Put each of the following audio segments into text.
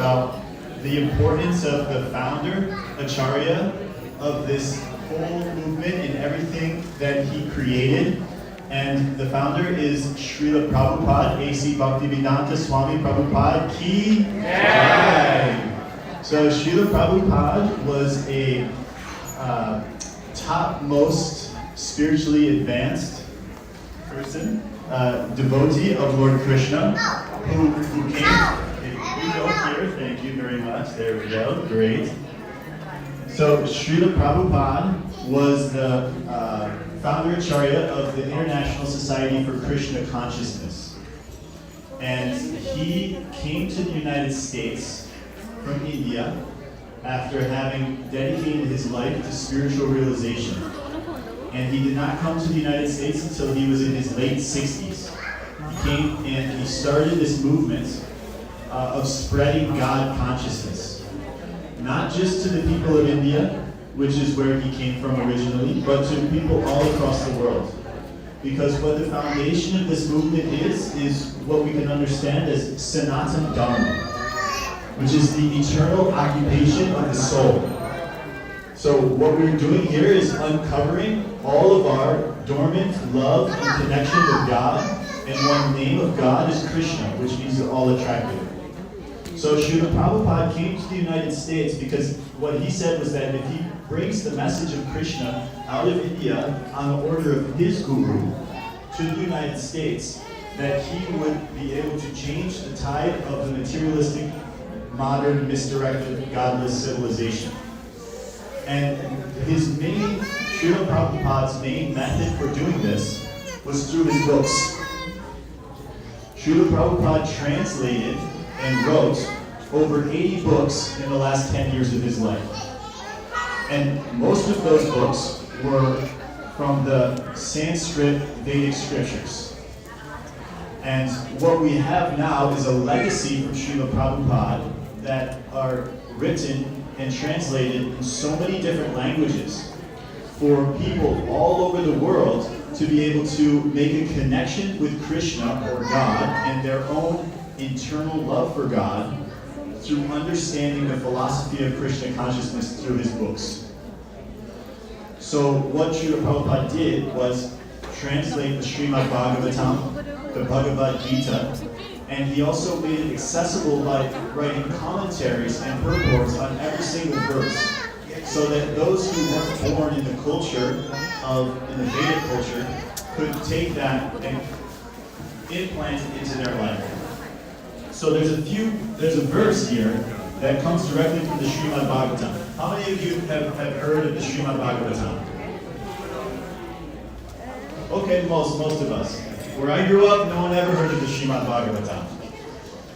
about the importance of the founder, Acharya, of this whole movement and everything that he created. And the founder is Srila Prabhupada, A.C. Bhaktivedanta Swami Prabhupada Ki Jai. So Srila Prabhupada was a topmost spiritually advanced person, devotee of Lord Krishna, who came. Here we go here. Thank you very much. There we go. Great. So Srila Prabhupada was the founder Acharya of the International Society for Krishna Consciousness. And he came to the United States from India after having dedicated his life to spiritual realization. And he did not come to the United States until he was in his late 60s. He came and he started this movement of spreading God consciousness. Not just to the people of India, which is where he came from originally, but to people all across the world. Because what the foundation of this movement is what we can understand as Sanatana Dharma, which is the eternal occupation of the soul. So what we're doing here is uncovering all of our dormant love and connection with God, and one name of God is Krishna, which means the all-attractive. So Srila Prabhupada came to the United States because what he said was that if he brings the message of Krishna out of India on the order of his guru to the United States, that he would be able to change the tide of the materialistic, modern, misdirected, godless civilization. And Srila Prabhupada's main method for doing this was through his books. Srila Prabhupada translated and wrote over 80 books in the last 10 years of his life. And most of those books were from the Sanskrit Vedic scriptures. And what we have now is a legacy from Srila Prabhupada that are written and translated in so many different languages for people all over the world to be able to make a connection with Krishna or God and their own internal love for God through understanding the philosophy of Krishna consciousness through his books. So what Srila Prabhupada did was translate the Srimad Bhagavatam, the Bhagavad Gita, and he also made it accessible by writing commentaries and purports on every single verse, so that those who weren't born in the culture in the Vedic culture could take that and implant it into their life. So there's a verse here that comes directly from the Srimad Bhagavatam. How many of you have heard of the Srimad Bhagavatam? Okay, most of us. Where I grew up, no one ever heard of the Srimad Bhagavatam.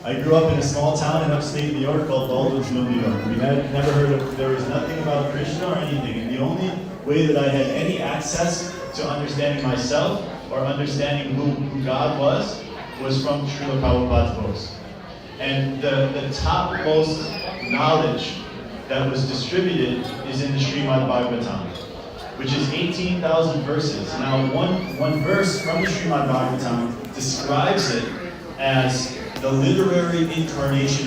I grew up in a small town in upstate New York called Baldwinsville, New York. We had never heard of, there was nothing about Krishna or anything. And the only way that I had any access to understanding myself or understanding who God was from Srila Prabhupada's books. And the topmost knowledge that was distributed is in the Srimad Bhagavatam, which is 18,000 verses. Now, one verse from the Srimad Bhagavatam describes it as the literary incarnation